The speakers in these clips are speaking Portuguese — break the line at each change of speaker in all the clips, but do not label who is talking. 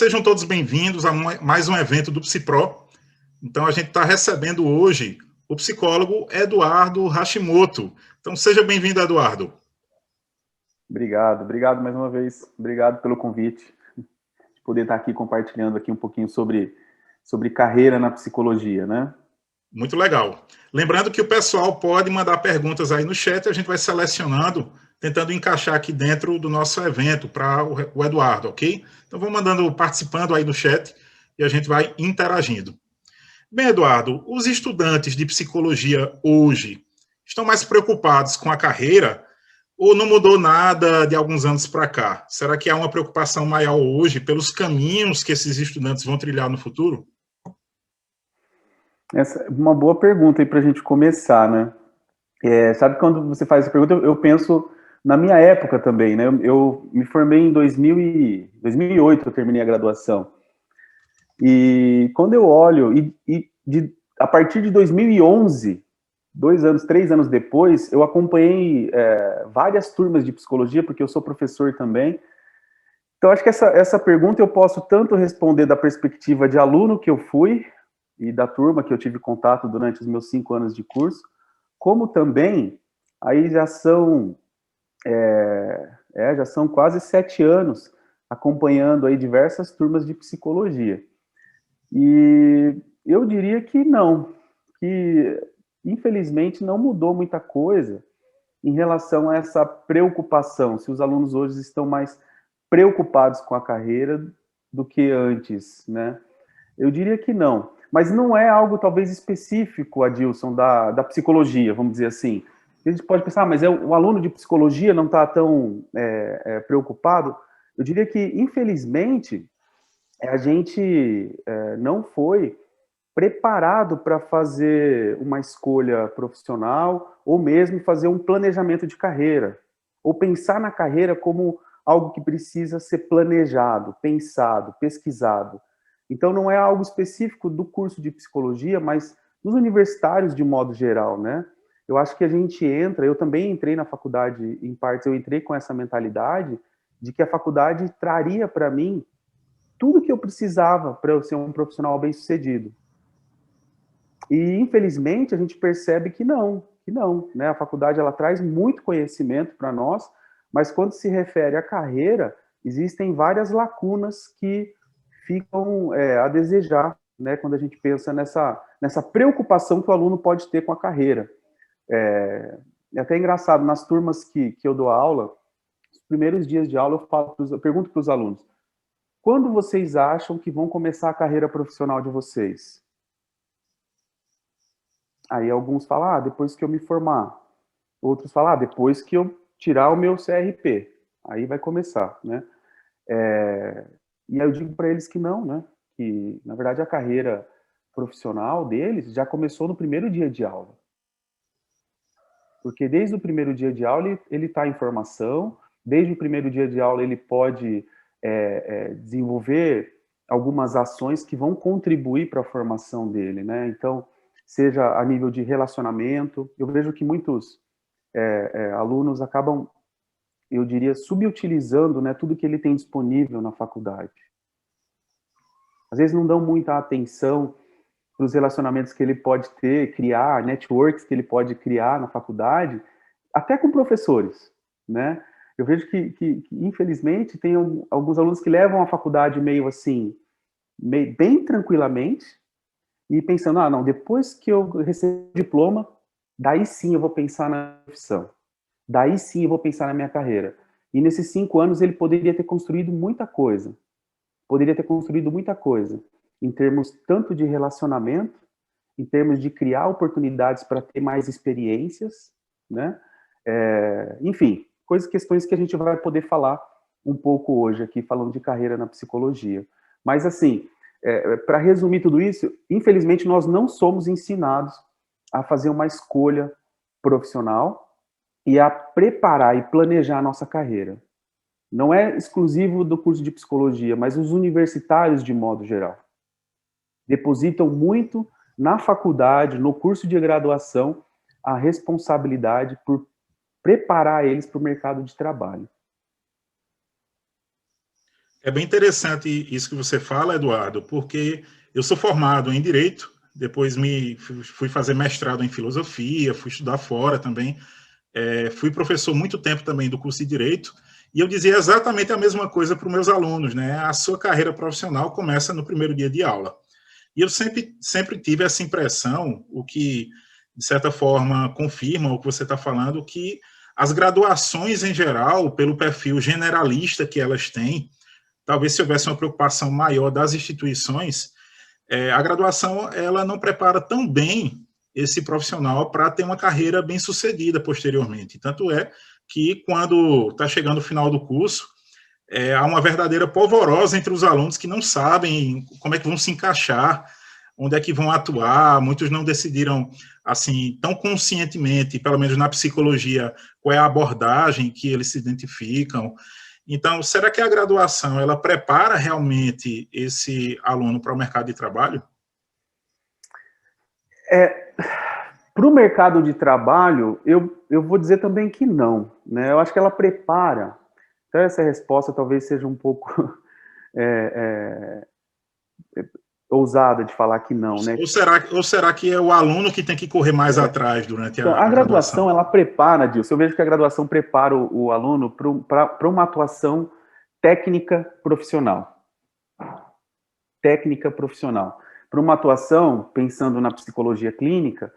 sejam todos bem-vindos a mais um evento do Psipro. Então, a gente está recebendo hoje o psicólogo Eduardo Hashimoto. Então, seja bem-vindo, Eduardo.
Obrigado mais uma vez. Obrigado pelo convite. De poder estar aqui compartilhando aqui um pouquinho sobre carreira na psicologia, né?
Muito legal. Lembrando que o pessoal pode mandar perguntas aí no chat, a gente vai selecionando, tentando encaixar aqui dentro do nosso evento para o Eduardo, ok? Então, vão participando aí no chat e a gente vai interagindo. Bem, Eduardo, os estudantes de psicologia hoje estão mais preocupados com a carreira ou não mudou nada de alguns anos para cá? Será que há uma preocupação maior hoje pelos caminhos que esses estudantes vão trilhar no futuro?
Essa é uma boa pergunta aí para a gente começar, né? Sabe, quando você faz essa pergunta, eu penso na minha época também, né? Eu me formei em 2008, eu terminei a graduação. E quando eu olho, a partir de 2011, 3 anos depois, eu acompanhei várias turmas de psicologia, porque eu sou professor também. Então, acho que essa pergunta eu posso tanto responder da perspectiva de aluno que eu fui, e da turma que eu tive contato durante os meus 5 anos de curso, como também, aí já são quase 7 anos acompanhando aí diversas turmas de psicologia. E eu diria que não, que infelizmente não mudou muita coisa em relação a essa preocupação, se os alunos hoje estão mais preocupados com a carreira do que antes, né? Eu diria que não, mas não é algo talvez específico, Adilson, da psicologia, vamos dizer assim. A gente pode pensar, mas o aluno de psicologia não está tão preocupado? Eu diria que, infelizmente, a gente não foi preparado para fazer uma escolha profissional ou mesmo fazer um planejamento de carreira, ou pensar na carreira como algo que precisa ser planejado, pensado, pesquisado. Então, não é algo específico do curso de psicologia, mas dos universitários de modo geral, né? Eu acho que a gente eu também entrei na faculdade, em partes, eu entrei com essa mentalidade de que a faculdade traria para mim tudo que eu precisava para eu ser um profissional bem-sucedido. E, infelizmente, a gente percebe que não, né? A faculdade, ela traz muito conhecimento para nós, mas quando se refere à carreira, existem várias lacunas que ficam a desejar, né? Quando a gente pensa nessa preocupação que o aluno pode ter com a carreira. É até engraçado, nas turmas que eu dou aula, os primeiros dias de aula eu pergunto para os alunos: quando vocês acham que vão começar a carreira profissional de vocês? Aí alguns falam, depois que eu me formar. Outros falam, depois que eu tirar o meu CRP. Aí vai começar, né? E aí eu digo para eles que não, né? Que, na verdade, a carreira profissional deles já começou no primeiro dia de aula. Porque desde o primeiro dia de aula ele está em formação, desde o primeiro dia de aula ele pode desenvolver algumas ações que vão contribuir para a formação dele, né? Então, seja a nível de relacionamento, eu vejo que muitos alunos acabam, eu diria, subutilizando, né, tudo que ele tem disponível na faculdade. Às vezes não dão muita atenção para os relacionamentos que ele pode criar, networks que ele pode criar na faculdade, até com professores, né? Eu vejo que infelizmente, tem alguns alunos que levam a faculdade meio assim, bem tranquilamente, e pensando, não, depois que eu receber o diploma, daí sim eu vou pensar na profissão, daí sim eu vou pensar na minha carreira. E nesses 5 anos ele poderia ter construído muita coisa, em termos tanto de relacionamento, em termos de criar oportunidades para ter mais experiências, né? Enfim, questões que a gente vai poder falar um pouco hoje aqui, falando de carreira na psicologia. Mas, assim, para resumir tudo isso, infelizmente nós não somos ensinados a fazer uma escolha profissional e a preparar e planejar a nossa carreira. Não é exclusivo do curso de psicologia, mas os universitários de modo geral depositam muito na faculdade, no curso de graduação, a responsabilidade por preparar eles para o mercado de trabalho.
É bem interessante isso que você fala, Eduardo, porque eu sou formado em Direito, depois fui fazer mestrado em Filosofia, fui estudar fora também, fui professor muito tempo também do curso de Direito, e eu dizia exatamente a mesma coisa para os meus alunos, né? A sua carreira profissional começa no primeiro dia de aula. E eu sempre tive essa impressão, o que, de certa forma, confirma o que você está falando, que as graduações, em geral, pelo perfil generalista que elas têm, talvez se houvesse uma preocupação maior das instituições, a graduação ela não prepara tão bem esse profissional para ter uma carreira bem sucedida posteriormente. Tanto é que, quando está chegando o final do curso, há uma verdadeira polvorosa entre os alunos que não sabem como é que vão se encaixar, onde é que vão atuar, muitos não decidiram, assim, tão conscientemente, pelo menos na psicologia, qual é a abordagem que eles se identificam. Então, será que a graduação, ela prepara realmente esse aluno para o mercado de trabalho?
Para o mercado de trabalho, eu vou dizer também que não, né? Eu acho que ela prepara. Então, essa resposta talvez seja um pouco ousada de falar que não, né?
Ou será que é o aluno que tem que correr mais atrás durante
Então,
a graduação?
ela prepara, Dilson. Eu vejo que a graduação prepara o aluno para uma atuação técnica profissional. Técnica profissional. Para uma atuação, pensando na psicologia clínica,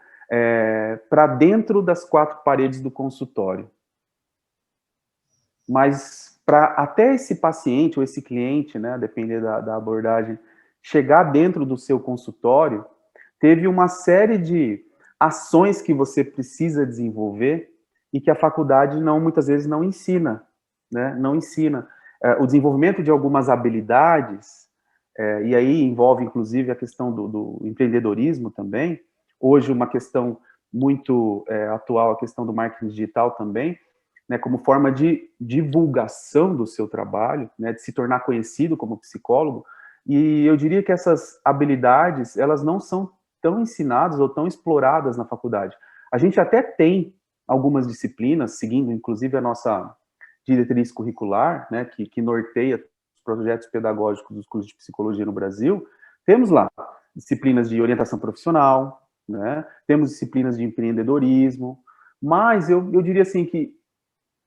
para dentro das quatro paredes do consultório. Mas para até esse paciente ou esse cliente, né, depender da abordagem, chegar dentro do seu consultório, teve uma série de ações que você precisa desenvolver e que a faculdade muitas vezes não ensina, né? Não ensina. O desenvolvimento de algumas habilidades, e aí envolve inclusive a questão do empreendedorismo também, hoje uma questão muito atual, a questão do marketing digital também, né, como forma de divulgação do seu trabalho, né, de se tornar conhecido como psicólogo. E eu diria que essas habilidades, elas não são tão ensinadas ou tão exploradas na faculdade. A gente até tem algumas disciplinas, seguindo inclusive a nossa diretriz curricular, né, que norteia os projetos pedagógicos dos cursos de psicologia no Brasil. Temos lá disciplinas de orientação profissional, né, temos disciplinas de empreendedorismo, mas eu diria assim que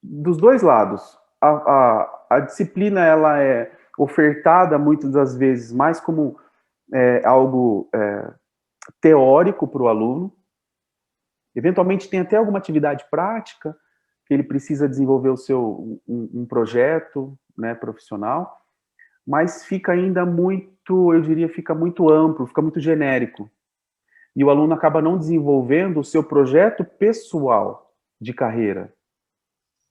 dos dois lados, a disciplina ela é ofertada muitas das vezes mais como algo teórico para o aluno. Eventualmente tem até alguma atividade prática que ele precisa desenvolver um projeto, né, profissional, mas fica ainda muito, eu diria, fica muito amplo, fica muito genérico. E o aluno acaba não desenvolvendo o seu projeto pessoal de carreira.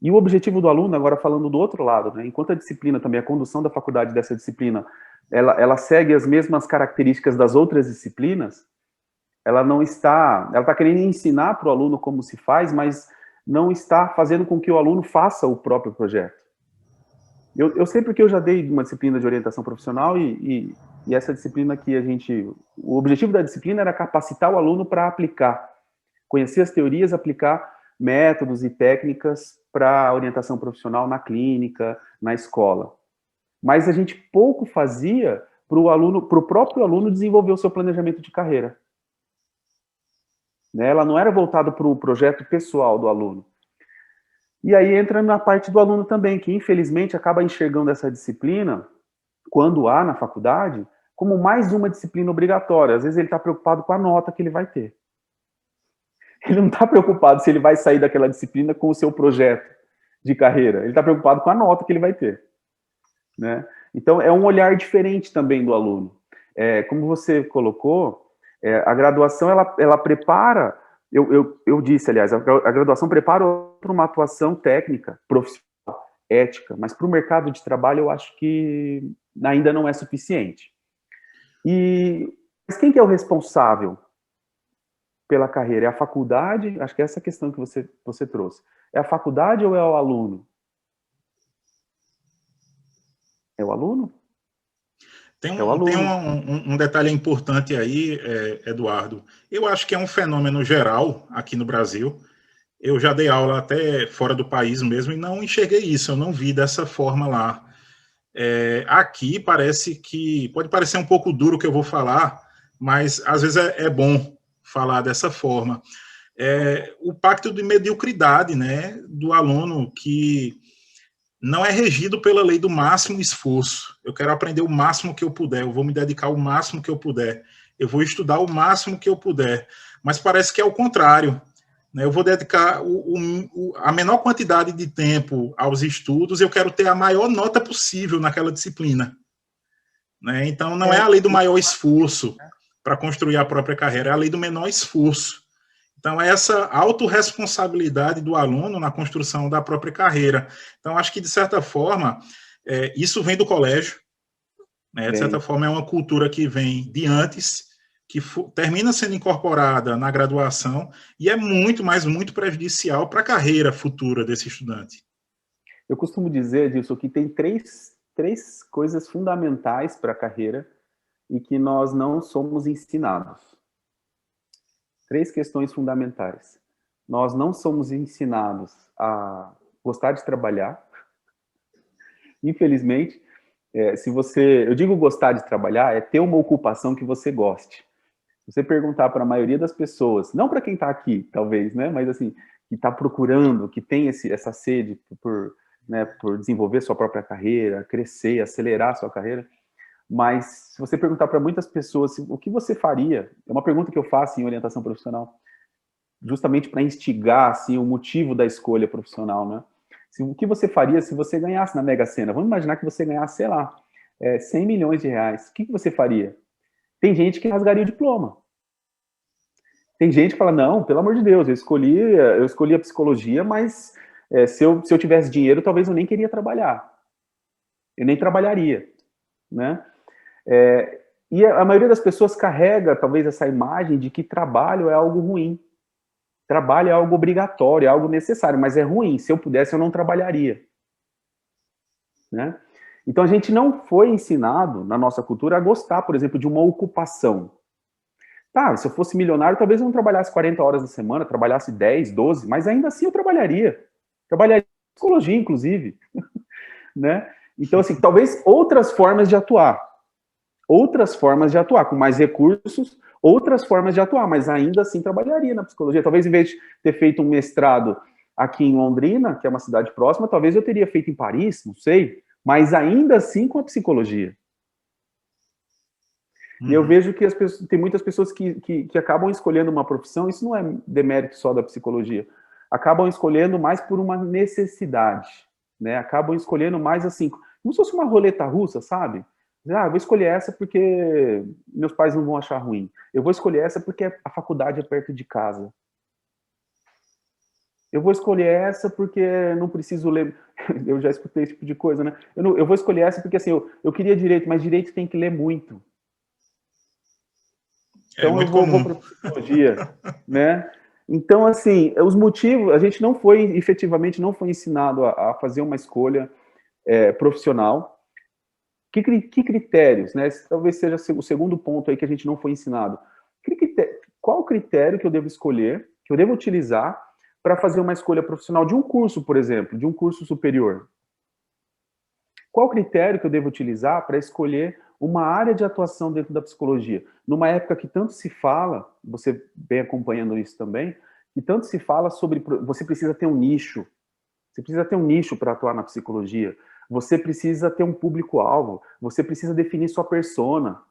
E o objetivo do aluno, agora falando do outro lado, né, enquanto a disciplina também, a condução da faculdade dessa disciplina, ela segue as mesmas características das outras disciplinas, ela está querendo ensinar para o aluno como se faz, mas não está fazendo com que o aluno faça o próprio projeto. Eu sei porque eu já dei uma disciplina de orientação profissional e essa disciplina que o objetivo da disciplina era capacitar o aluno para aplicar, conhecer as teorias, aplicar métodos e técnicas para a orientação profissional na clínica, na escola. Mas a gente pouco fazia para o próprio aluno desenvolver o seu planejamento de carreira. Né? Ela não era voltada para o projeto pessoal do aluno. E aí entra na parte do aluno também, que infelizmente acaba enxergando essa disciplina, quando há na faculdade, como mais uma disciplina obrigatória. Às vezes ele está preocupado com a nota que ele vai ter. Ele não está preocupado se ele vai sair daquela disciplina com o seu projeto de carreira. Ele está preocupado com a nota que ele vai ter. Né? Então, é um olhar diferente também do aluno. Como você colocou, a graduação, ela prepara, eu disse, aliás, a graduação prepara para uma atuação técnica, profissional, ética, mas para o mercado de trabalho eu acho que ainda não é suficiente. Mas quem que é o responsável pela carreira? É a faculdade? Acho que é essa questão que você trouxe. É a faculdade ou é o aluno? É o aluno?
Tem um detalhe importante aí, Eduardo. Eu acho que é um fenômeno geral aqui no Brasil. Eu já dei aula até fora do país mesmo e não enxerguei isso, eu não vi dessa forma lá. Aqui parece que, pode parecer um pouco duro o que eu vou falar, mas às vezes é bom falar dessa forma. O pacto de mediocridade, né, do aluno que não é regido pela lei do máximo esforço. Eu quero aprender o máximo que eu puder, eu vou me dedicar o máximo que eu puder, eu vou estudar o máximo que eu puder, mas parece que é o contrário. Né? Eu vou dedicar a menor quantidade de tempo aos estudos, eu quero ter a maior nota possível naquela disciplina. Né? Então, não é a lei do maior esforço para construir a própria carreira, é a lei do menor esforço. Então, essa autorresponsabilidade do aluno na construção da própria carreira. Então, acho que, de certa forma, isso vem do colégio, né? De certa forma, é uma cultura que vem de antes, que termina sendo incorporada na graduação e é muito, mas muito prejudicial para a carreira futura desse estudante.
Eu costumo dizer, Edilson, que tem três coisas fundamentais para a carreira e que nós não somos ensinados. 3 questões fundamentais. Nós não somos ensinados a gostar de trabalhar. Infelizmente, eu digo gostar de trabalhar, é ter uma ocupação que você goste. Se você perguntar para a maioria das pessoas, não para quem está aqui, talvez, né, mas assim, que está procurando, que tem essa sede por desenvolver sua própria carreira, crescer, acelerar sua carreira, mas se você perguntar para muitas pessoas o que você faria, é uma pergunta que eu faço em orientação profissional, justamente para instigar assim, o motivo da escolha profissional, né? O que você faria se você ganhasse na Mega Sena? Vamos imaginar que você ganhasse, sei lá, 100 milhões de reais. O que você faria? Tem gente que rasgaria o diploma. Tem gente que fala, não, pelo amor de Deus, eu escolhi a psicologia, mas se eu tivesse dinheiro, talvez eu nem queria trabalhar. Eu nem trabalharia, né? E a maioria das pessoas carrega, talvez, essa imagem de que trabalho é algo ruim. Trabalho é algo obrigatório, é algo necessário, mas é ruim. Se eu pudesse, eu não trabalharia. Né? Então, a gente não foi ensinado, na nossa cultura, a gostar, por exemplo, de uma ocupação. Tá, se eu fosse milionário, talvez eu não trabalhasse 40 horas na semana, trabalhasse 10, 12, mas ainda assim eu trabalharia. Trabalharia em psicologia, inclusive. Né? Então, assim, talvez outras formas de atuar. Outras formas de atuar, com mais recursos, outras formas de atuar, mas ainda assim trabalharia na psicologia. Talvez, em vez de ter feito um mestrado aqui em Londrina, que é uma cidade próxima, talvez eu teria feito em Paris, não sei, mas ainda assim com a psicologia. E eu vejo que tem muitas pessoas que acabam escolhendo uma profissão, isso não é demérito só da psicologia, acabam escolhendo mais por uma necessidade, né? Acabam escolhendo mais assim, como se fosse uma roleta russa, sabe? Eu vou escolher essa porque meus pais não vão achar ruim. Eu vou escolher essa porque a faculdade é perto de casa. Eu vou escolher essa porque não preciso ler. Eu já escutei esse tipo de coisa, né? Eu vou escolher essa porque assim, eu queria direito, mas direito tem que ler muito. Então eu vou para psicologia, né? Então, assim, os motivos, a gente efetivamente não foi ensinado a fazer uma escolha profissional. Que critérios, né? Esse talvez seja o segundo ponto aí que a gente não foi ensinado. Qual critério que eu devo escolher, que eu devo utilizar para fazer uma escolha profissional de um curso, por exemplo, de um curso superior? Qual critério que eu devo utilizar para escolher uma área de atuação dentro da psicologia? Numa época que tanto se fala, você vem acompanhando isso também, que tanto se fala sobre você precisa ter um nicho. Você precisa ter um nicho para atuar na psicologia. Você precisa ter um público-alvo. Você precisa definir sua persona.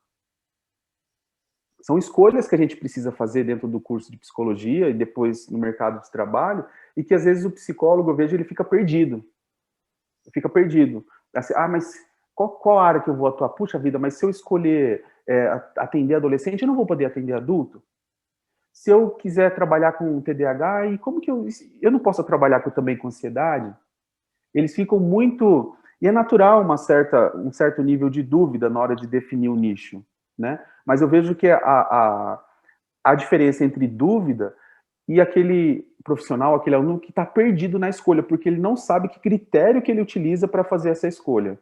São escolhas que a gente precisa fazer dentro do curso de psicologia e depois no mercado de trabalho, e que às vezes o psicólogo, eu vejo, ele fica perdido. Fica perdido. Assim, mas qual área que eu vou atuar? Puxa vida, mas se eu escolher atender adolescente, eu não vou poder atender adulto? Se eu quiser trabalhar com TDAH, e como que eu não posso trabalhar também com ansiedade? Eles ficam muito... E é natural um certo nível de dúvida na hora de definir o nicho, né? Mas eu vejo que a diferença entre dúvida e aquele profissional, aquele aluno que está perdido na escolha, porque ele não sabe que critério que ele utiliza para fazer essa escolha.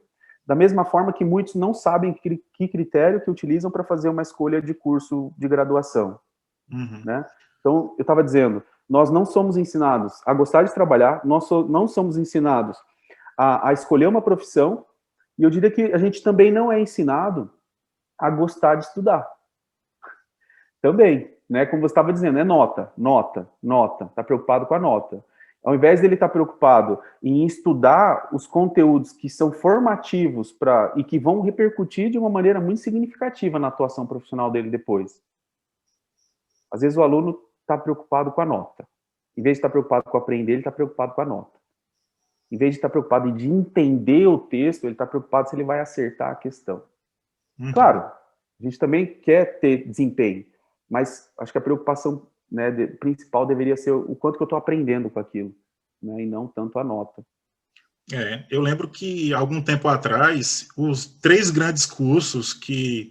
Da mesma forma que muitos não sabem que critério que utilizam para fazer uma escolha de curso de graduação. Né? Então, eu estava dizendo, nós não somos ensinados a gostar de trabalhar, nós não somos ensinados a escolher uma profissão E eu diria que a gente também não é ensinado a gostar de estudar. Também, né? Como você estava dizendo, é nota, nota, nota. Está preocupado com a nota. Ao invés dele estar preocupado em estudar os conteúdos que são formativos e que vão repercutir de uma maneira muito significativa na atuação profissional dele depois. Às vezes o aluno está preocupado com a nota. Em vez de estar preocupado com aprender, ele está preocupado com a nota. Em vez de estar preocupado em entender o texto, ele está preocupado se ele vai acertar a questão. Claro, a gente também quer ter desempenho, mas acho que a preocupação, né, principal deveria ser o quanto que eu estou aprendendo com aquilo, né, e não tanto a nota.
Eu lembro que, algum tempo atrás, os 3 grandes cursos que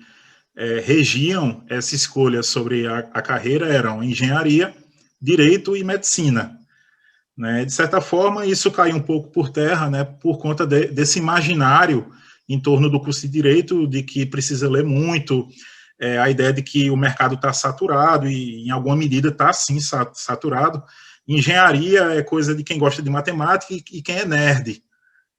regiam essa escolha sobre a carreira eram engenharia, direito e medicina. Né? De certa forma, isso caiu um pouco por terra, né, por conta desse imaginário em torno do curso de direito, de que precisa ler muito, a ideia de que o mercado está saturado, e em alguma medida está sim saturado. Engenharia é coisa de quem gosta de matemática e quem é nerd.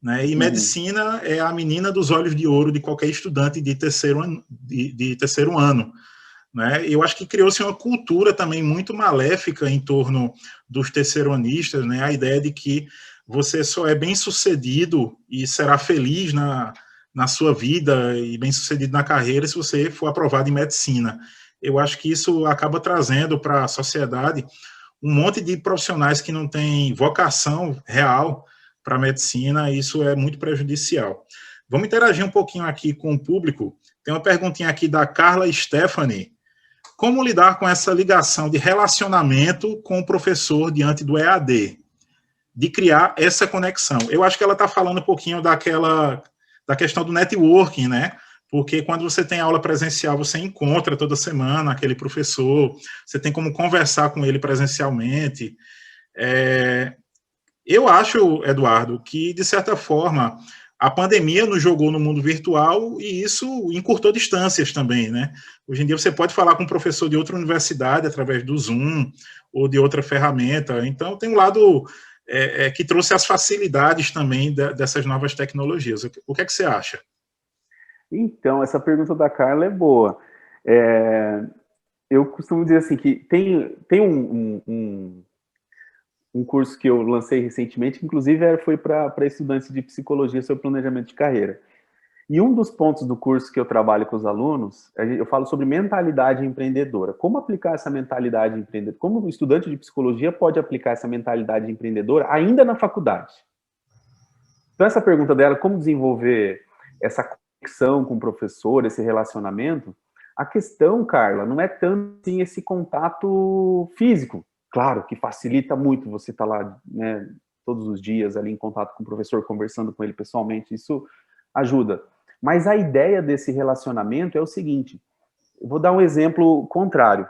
Né? E medicina é a menina dos olhos de ouro de qualquer estudante de terceiro ano. Né? Eu acho que criou-se uma cultura também muito maléfica em torno dos terceironistas, né? A ideia de que você só é bem-sucedido e será feliz na sua vida e bem-sucedido na carreira se você for aprovado em medicina. Eu acho que isso acaba trazendo para a sociedade um monte de profissionais que não têm vocação real para a medicina, e isso é muito prejudicial. Vamos interagir um pouquinho aqui com o público. Tem uma perguntinha aqui da Carla Stephanie. Como lidar com essa ligação de relacionamento com o professor diante do EAD? De criar essa conexão. Eu acho que ela está falando um pouquinho da questão do networking, né? Porque quando você tem aula presencial, você encontra toda semana aquele professor, você tem como conversar com ele presencialmente. Eu acho, Eduardo, que, de certa forma, a pandemia nos jogou no mundo virtual e isso encurtou distâncias também, né? Hoje em dia você pode falar com um professor de outra universidade através do Zoom ou de outra ferramenta. Então, tem um lado que trouxe as facilidades também dessas novas tecnologias. O que é que você acha?
Então, essa pergunta da Carla é boa. Eu costumo dizer assim, que tem um curso que eu lancei recentemente, inclusive foi para estudantes de psicologia sobre planejamento de carreira. E um dos pontos do curso que eu trabalho com os alunos, eu falo sobre mentalidade empreendedora. Como aplicar essa mentalidade empreendedora? Como o estudante de psicologia pode aplicar essa mentalidade empreendedora ainda na faculdade? Então, essa pergunta dela, como desenvolver essa conexão com o professor, esse relacionamento, a questão, Carla, não é tanto assim esse contato físico. Claro que facilita muito você estar lá, né, todos os dias ali em contato com o professor, conversando com ele pessoalmente, isso ajuda. Mas a ideia desse relacionamento é o seguinte, eu vou dar um exemplo contrário.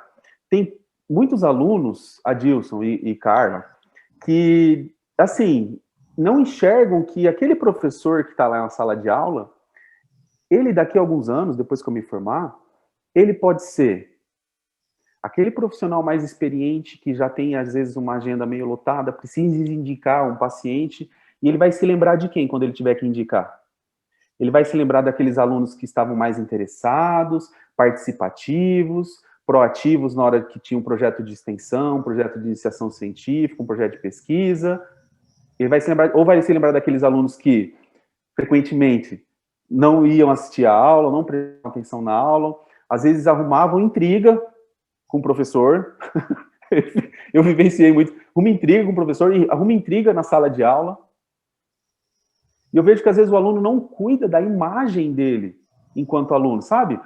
Tem muitos alunos, Adilson e Carla, que, assim, não enxergam que aquele professor que está lá na sala de aula, ele daqui a alguns anos, depois que eu me formar, ele pode ser aquele profissional mais experiente que já tem, às vezes, uma agenda meio lotada, precisa indicar um paciente, e ele vai se lembrar de quem quando ele tiver que indicar? Ele vai se lembrar daqueles alunos que estavam mais interessados, participativos, proativos na hora que tinha um projeto de extensão, um projeto de iniciação científica, um projeto de pesquisa. Ele vai se lembrar, ou vai se lembrar daqueles alunos que, frequentemente, não iam assistir a aula, não prestavam atenção na aula, às vezes arrumavam intriga com o professor. Eu vivenciei muito. Arruma intriga com o professor e arruma intriga na sala de aula. E eu vejo que, às vezes, o aluno não cuida da imagem dele enquanto aluno, sabe?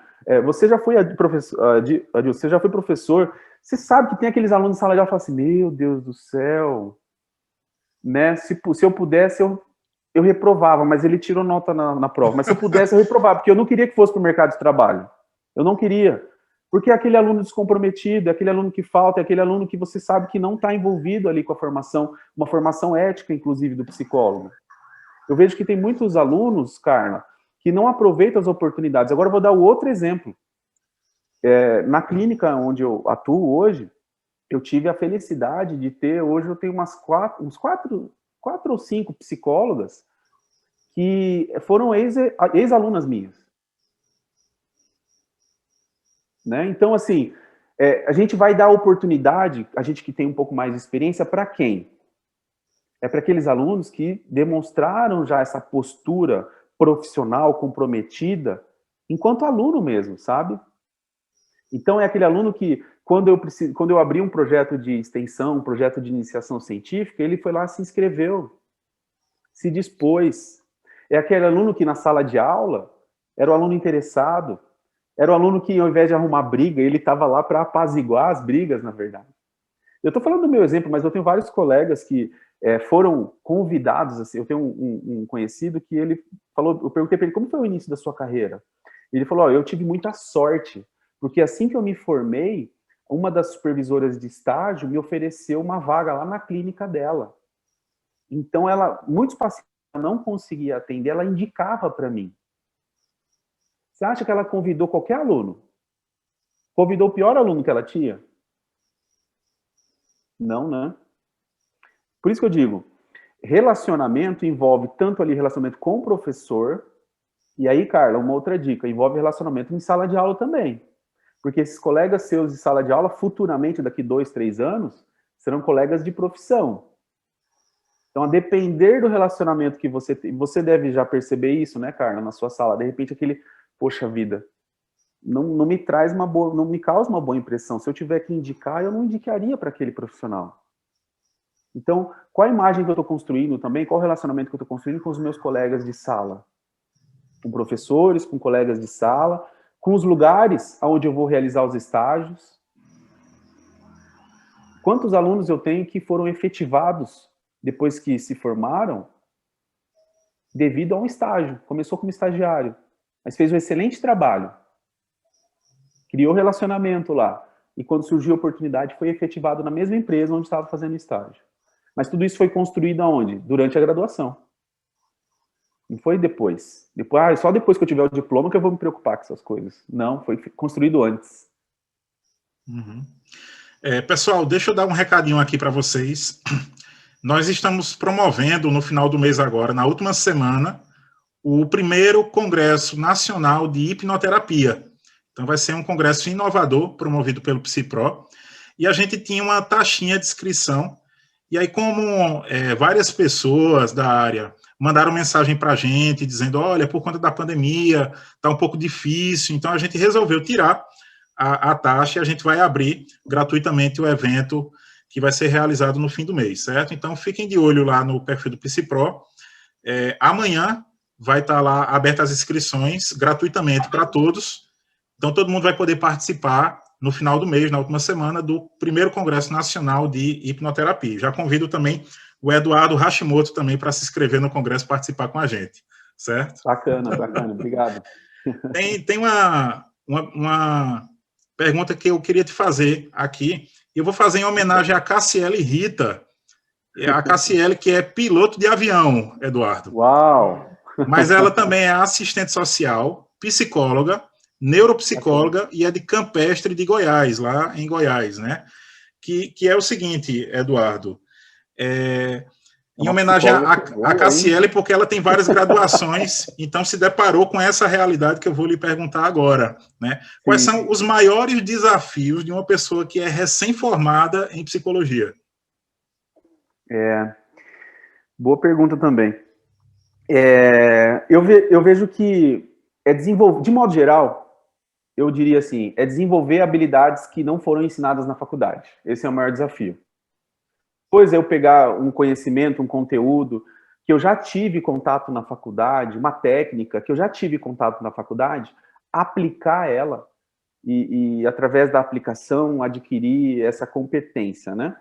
Você já foi professor, você já foi professor, você sabe que tem aqueles alunos na sala de aula que falam assim, meu Deus do céu, né? Se eu pudesse, eu reprovava, mas ele tirou nota na prova. Mas se eu pudesse, eu reprovava, porque eu não queria que fosse para o mercado de trabalho. Eu não queria. Porque é aquele aluno descomprometido, é aquele aluno que falta, é aquele aluno que você sabe que não está envolvido ali com a formação, uma formação ética, inclusive, do psicólogo. Eu vejo que tem muitos alunos, Carla, que não aproveitam as oportunidades. Agora eu vou dar o outro exemplo. Na clínica onde eu atuo hoje, eu tive a felicidade de ter, hoje eu tenho uns quatro ou cinco psicólogas que foram ex-alunas minhas. Né? Então, assim, a gente vai dar oportunidade, a gente que tem um pouco mais de experiência, para quem? É para aqueles alunos que demonstraram já essa postura profissional comprometida enquanto aluno mesmo, sabe? Então, é aquele aluno que, quando eu abri um projeto de extensão, um projeto de iniciação científica, ele foi lá, se inscreveu, se dispôs. É aquele aluno que, na sala de aula, era o aluno interessado, era o aluno que, ao invés de arrumar briga, ele estava lá para apaziguar as brigas, na verdade. Eu estou falando do meu exemplo, mas eu tenho vários colegas que foram convidados, assim, eu tenho um conhecido que ele falou, eu perguntei para ele, como foi o início da sua carreira? Ele falou, eu tive muita sorte, porque assim que eu me formei, uma das supervisoras de estágio me ofereceu uma vaga lá na clínica dela. Então, muitos pacientes eu não conseguia atender, ela indicava para mim. Você acha que ela convidou qualquer aluno? Convidou o pior aluno que ela tinha? Não, né? Por isso que eu digo, relacionamento envolve tanto ali relacionamento com o professor, e aí, Carla, uma outra dica, envolve relacionamento em sala de aula também. Porque esses colegas seus de sala de aula, futuramente, daqui 2, 3 anos, serão colegas de profissão. Então, a depender do relacionamento que você tem, você deve já perceber isso, né, Carla, na sua sala, de repente aquele, poxa vida, não me traz uma boa, não me causa uma boa impressão. Se eu tiver que indicar, eu não indicaria para aquele profissional. Então, qual a imagem que eu estou construindo também, qual o relacionamento que eu estou construindo com os meus colegas de sala? Com professores, com colegas de sala, com os lugares onde eu vou realizar os estágios. Quantos alunos eu tenho que foram efetivados depois que se formaram devido a um estágio? Começou como estagiário, mas fez um excelente trabalho. Criou relacionamento lá. E quando surgiu a oportunidade, foi efetivado na mesma empresa onde estava fazendo estágio. Mas tudo isso foi construído aonde? Durante a graduação. Não foi depois. Só depois que eu tiver o diploma que eu vou me preocupar com essas coisas. Não, foi construído antes.
Uhum. Pessoal, deixa eu dar um recadinho aqui para vocês. Nós estamos promovendo no final do mês agora, na última semana, o primeiro Congresso Nacional de Hipnoterapia. Então vai ser um congresso inovador, promovido pelo PsiPro, e a gente tinha uma taxinha de inscrição, e aí como várias pessoas da área mandaram mensagem para a gente, dizendo, olha, por conta da pandemia, está um pouco difícil, então a gente resolveu tirar a taxa e a gente vai abrir gratuitamente o evento que vai ser realizado no fim do mês, certo? Então fiquem de olho lá no perfil do PsiPro. Amanhã vai estar lá abertas as inscrições gratuitamente para todos, então todo mundo vai poder participar no final do mês, na última semana, do primeiro Congresso Nacional de Hipnoterapia. Já convido também o Eduardo Hashimoto também para se inscrever no congresso e participar com a gente, certo?
Bacana, obrigado.
Tem uma pergunta que eu queria te fazer aqui, e eu vou fazer em homenagem a Cassiele Rita, a Cassiele que é piloto de avião, Eduardo.
Uau!
Mas ela também é assistente social, psicóloga, neuropsicóloga e é de Campestre de Goiás, lá em Goiás, né? Que é o seguinte, Eduardo, em homenagem a Cassiele, porque ela tem várias graduações, então se deparou com essa realidade que eu vou lhe perguntar agora, né? Quais são os maiores desafios de uma pessoa que é recém-formada em psicologia?
Boa pergunta também. Eu vejo que de modo geral, eu diria assim, desenvolver habilidades que não foram ensinadas na faculdade. Esse é o maior desafio. Depois eu pegar um conhecimento, um conteúdo que eu já tive contato na faculdade, uma técnica que eu já tive contato na faculdade, aplicar ela e através da aplicação, adquirir essa competência, né?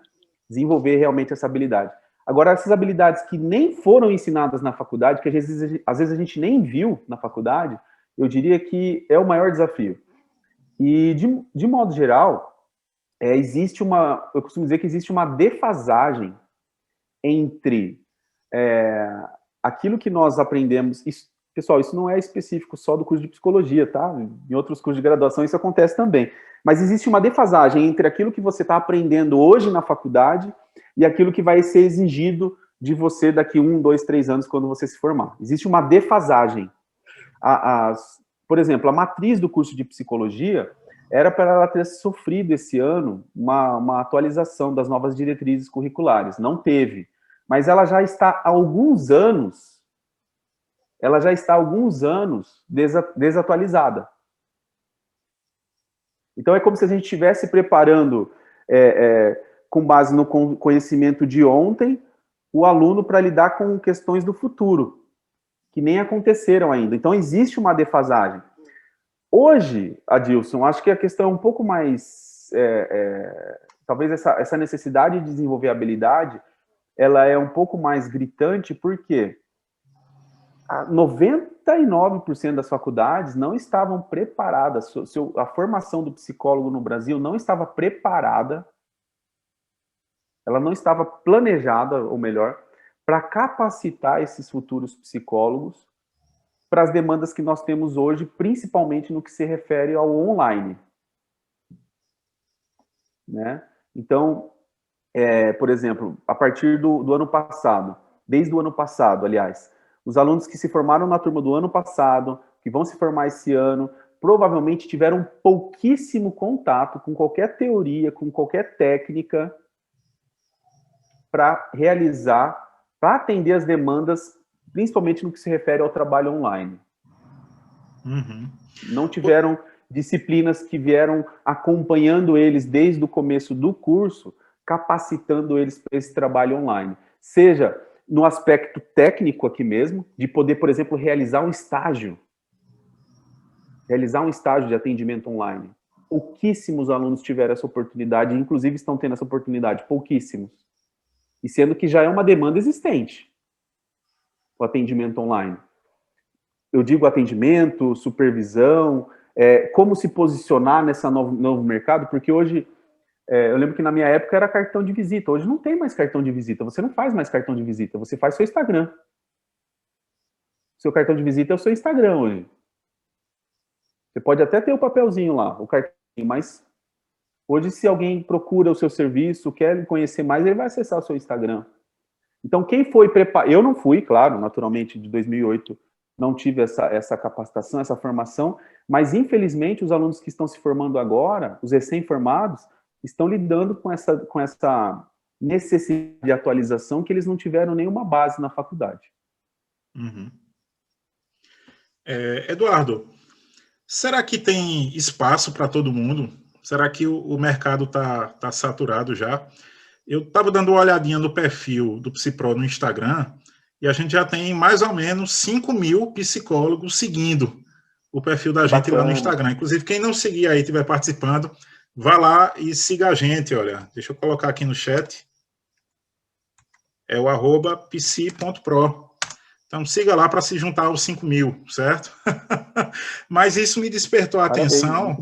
Desenvolver realmente essa habilidade. Agora, essas habilidades que nem foram ensinadas na faculdade, que às vezes a gente nem viu na faculdade, eu diria que é o maior desafio. E, de modo geral, eu costumo dizer que existe uma defasagem entre aquilo que nós aprendemos. Pessoal, isso não é específico só do curso de psicologia, tá? Em outros cursos de graduação isso acontece também. Mas existe uma defasagem entre aquilo que você está aprendendo hoje na faculdade e aquilo que vai ser exigido de você daqui 1, 2, 3 anos, quando você se formar. Existe uma defasagem. Por exemplo, a matriz do curso de psicologia era para ela ter sofrido esse ano uma atualização das novas diretrizes curriculares. Não teve. Mas ela já está há alguns anos, desatualizada. Então, é como se a gente estivesse preparando, com base no conhecimento de ontem, o aluno para lidar com questões do futuro, que nem aconteceram ainda. Então, existe uma defasagem. Hoje, Adilson, acho que a questão é um pouco mais... talvez essa necessidade de desenvolver habilidade, ela é um pouco mais gritante, porque 99% das faculdades não estavam preparadas, a formação do psicólogo no Brasil não estava preparada, ela não estava planejada, ou melhor, para capacitar esses futuros psicólogos para as demandas que nós temos hoje, principalmente no que se refere ao online. Né? Então, por exemplo, a partir do ano passado, desde o ano passado, aliás, os alunos que se formaram na turma do ano passado, que vão se formar esse ano, provavelmente tiveram pouquíssimo contato com qualquer teoria, com qualquer técnica para atender as demandas, principalmente no que se refere ao trabalho online.
Uhum.
Não tiveram disciplinas que vieram acompanhando eles desde o começo do curso, capacitando eles para esse trabalho online. Seja no aspecto técnico aqui mesmo, de poder, por exemplo, realizar um estágio de atendimento online. Pouquíssimos alunos tiveram essa oportunidade, inclusive estão tendo essa oportunidade, pouquíssimos. E sendo que já é uma demanda existente, o atendimento online. Eu digo atendimento, supervisão, como se posicionar nesse novo mercado, porque hoje, eu lembro que na minha época era cartão de visita, hoje não tem mais cartão de visita, você não faz mais cartão de visita, você faz seu Instagram. Seu cartão de visita é o seu Instagram hoje. Você pode até ter o papelzinho lá, o cartãozinho, mas hoje se alguém procura o seu serviço, quer conhecer mais, ele vai acessar o seu Instagram. Então quem foi preparado, eu não fui, claro, naturalmente, de 2008, não tive essa capacitação, essa formação, mas infelizmente os alunos que estão se formando agora, os recém-formados, estão lidando com essa necessidade de atualização que eles não tiveram nenhuma base na faculdade.
Uhum. Eduardo, será que tem espaço para todo mundo? Será que o mercado tá saturado já? Eu estava dando uma olhadinha no perfil do Psipro no Instagram e a gente já tem mais ou menos 5.000 psicólogos seguindo o perfil da gente lá no Instagram. Inclusive, quem não seguir aí, estiver participando, vá lá e siga a gente, olha. Deixa eu colocar aqui no chat. É o @psi.pro. Então, siga lá para se juntar aos 5.000, certo? Mas isso me despertou a atenção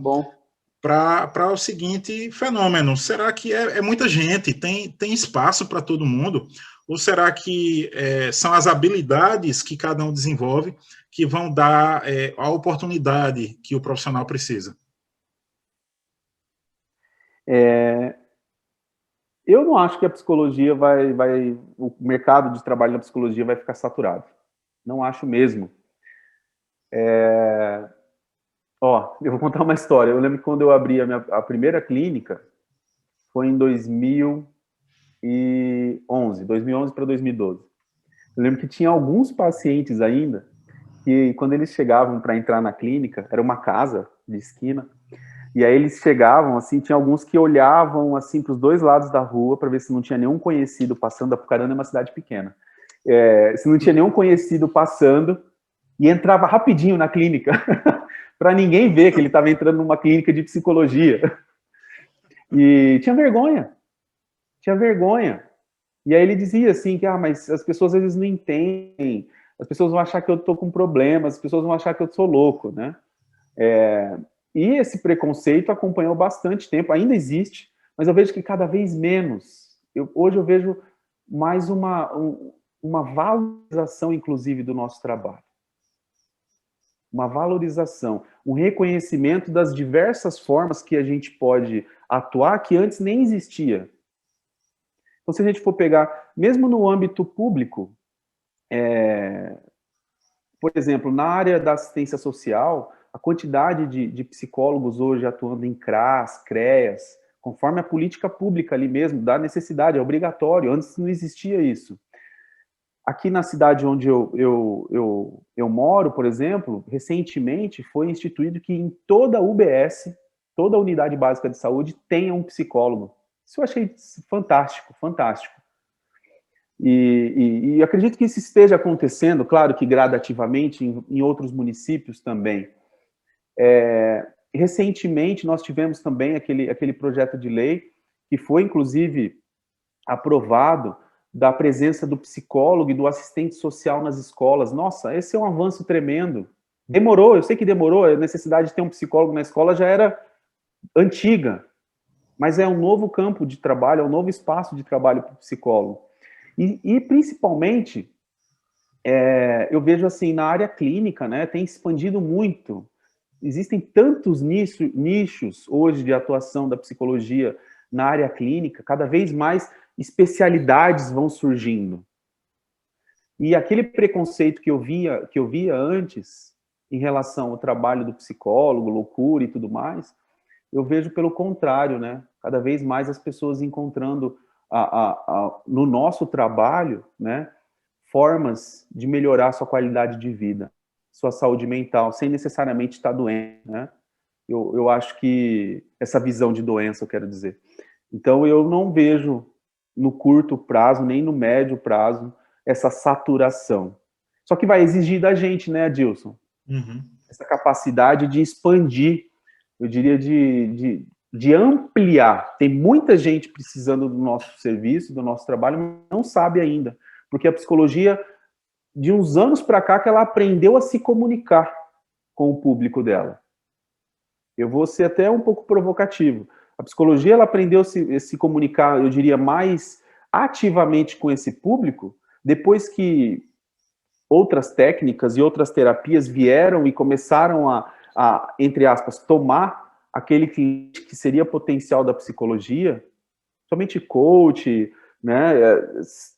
para o seguinte fenômeno. Será que é muita gente? Tem espaço para todo mundo? Ou será que são as habilidades que cada um desenvolve que vão dar a oportunidade que o profissional precisa?
Eu não acho que a psicologia o mercado de trabalho na psicologia vai ficar saturado. Não acho mesmo. Eu vou contar uma história. Eu lembro que quando eu abri a primeira clínica, foi em 2011 para 2012. Eu lembro que tinha alguns pacientes ainda que, quando eles chegavam para entrar na clínica, era uma casa de esquina, e aí eles chegavam, assim, tinha alguns que olhavam, assim, para os dois lados da rua para ver se não tinha nenhum conhecido passando. Apucarana é uma cidade pequena. Se não tinha nenhum conhecido passando, e entrava rapidinho na clínica, para ninguém ver que ele estava entrando numa clínica de psicologia. E tinha vergonha. E aí ele dizia assim, que mas as pessoas às vezes não entendem, as pessoas vão achar que eu estou com problemas, as pessoas vão achar que eu sou louco, né? E esse preconceito acompanhou bastante tempo, ainda existe, mas eu vejo que cada vez menos. Hoje eu vejo mais uma valorização, inclusive, do nosso trabalho. Uma valorização, um reconhecimento das diversas formas que a gente pode atuar, que antes nem existia. Então, se a gente for pegar, mesmo no âmbito público, por exemplo, na área da assistência social, a quantidade de psicólogos hoje atuando em CRAS, CREAS, conforme a política pública ali mesmo, da necessidade, é obrigatório, antes não existia isso. Aqui na cidade onde eu moro, por exemplo, recentemente foi instituído que em toda UBS, toda unidade básica de saúde, tenha um psicólogo. Isso eu achei fantástico, fantástico. E acredito que isso esteja acontecendo, claro que gradativamente, em outros municípios também. Recentemente, nós tivemos também aquele projeto de lei que foi, inclusive, aprovado, da presença do psicólogo e do assistente social nas escolas. Nossa, esse é um avanço tremendo. Demorou, eu sei que demorou, a necessidade de ter um psicólogo na escola já era antiga, mas é um novo campo de trabalho, é um novo espaço de trabalho para o psicólogo. E principalmente, eu vejo assim, na área clínica, né, tem expandido muito. Existem tantos nichos hoje de atuação da psicologia na área clínica, cada vez mais especialidades vão surgindo. E aquele preconceito que eu via antes, em relação ao trabalho do psicólogo, loucura e tudo mais, eu vejo pelo contrário, né? Cada vez mais as pessoas encontrando no nosso trabalho, né, formas de melhorar sua qualidade de vida, sua saúde mental, sem necessariamente estar doente, né? Eu acho que essa visão de doença, eu quero dizer. Então, eu não vejo no curto prazo, nem no médio prazo, essa saturação. Só que vai exigir da gente, né, Adilson?
Uhum.
Essa capacidade de expandir, eu diria de ampliar. Tem muita gente precisando do nosso serviço, do nosso trabalho, mas não sabe ainda. Porque a psicologia, de uns anos para cá, que ela aprendeu a se comunicar com o público dela. Eu vou ser até um pouco provocativo. A psicologia, ela aprendeu a se comunicar, eu diria, mais ativamente com esse público, depois que outras técnicas e outras terapias vieram e começaram entre aspas, tomar aquele cliente que seria potencial da psicologia, somente coach, né,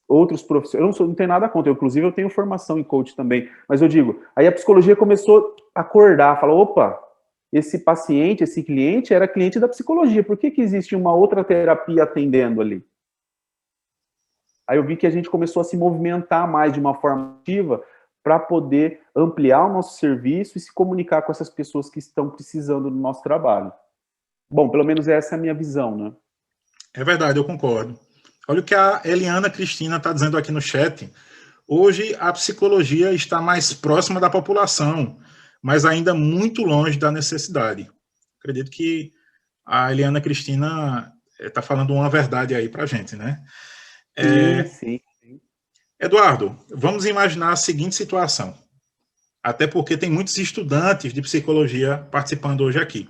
outros profissionais, não tenho nada contra, inclusive eu tenho formação em coach também, mas eu digo, aí a psicologia começou a acordar, falou, opa, esse paciente, esse cliente era cliente da psicologia, por que existe uma outra terapia atendendo ali? Aí eu vi que a gente começou a se movimentar mais de uma forma ativa para poder ampliar o nosso serviço e se comunicar com essas pessoas que estão precisando do nosso trabalho. Bom, pelo menos essa é a minha visão, né?
É verdade, eu concordo. Olha o que a Eliana Cristina está dizendo aqui no chat. Hoje, a psicologia está mais próxima da população, mas ainda muito longe da necessidade. Acredito que a Eliana Cristina está falando uma verdade aí para a gente, né?
Sim.
Eduardo, vamos imaginar a seguinte situação, até porque tem muitos estudantes de psicologia participando hoje aqui.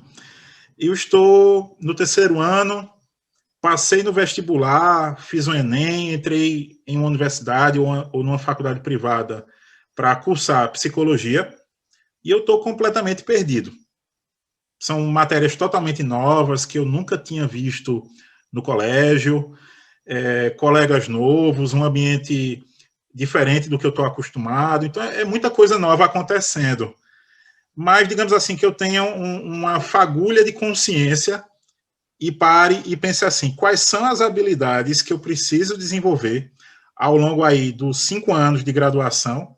Eu estou no terceiro ano, passei no vestibular, fiz um Enem, entrei em uma universidade ou numa faculdade privada para cursar psicologia e eu estou completamente perdido. São matérias totalmente novas que eu nunca tinha visto no colégio, colegas novos, um ambiente diferente do que eu estou acostumado. Então, é muita coisa nova acontecendo. Mas, digamos assim, que eu tenha uma fagulha de consciência e pare e pense assim, quais são as habilidades que eu preciso desenvolver ao longo aí dos 5 anos de graduação,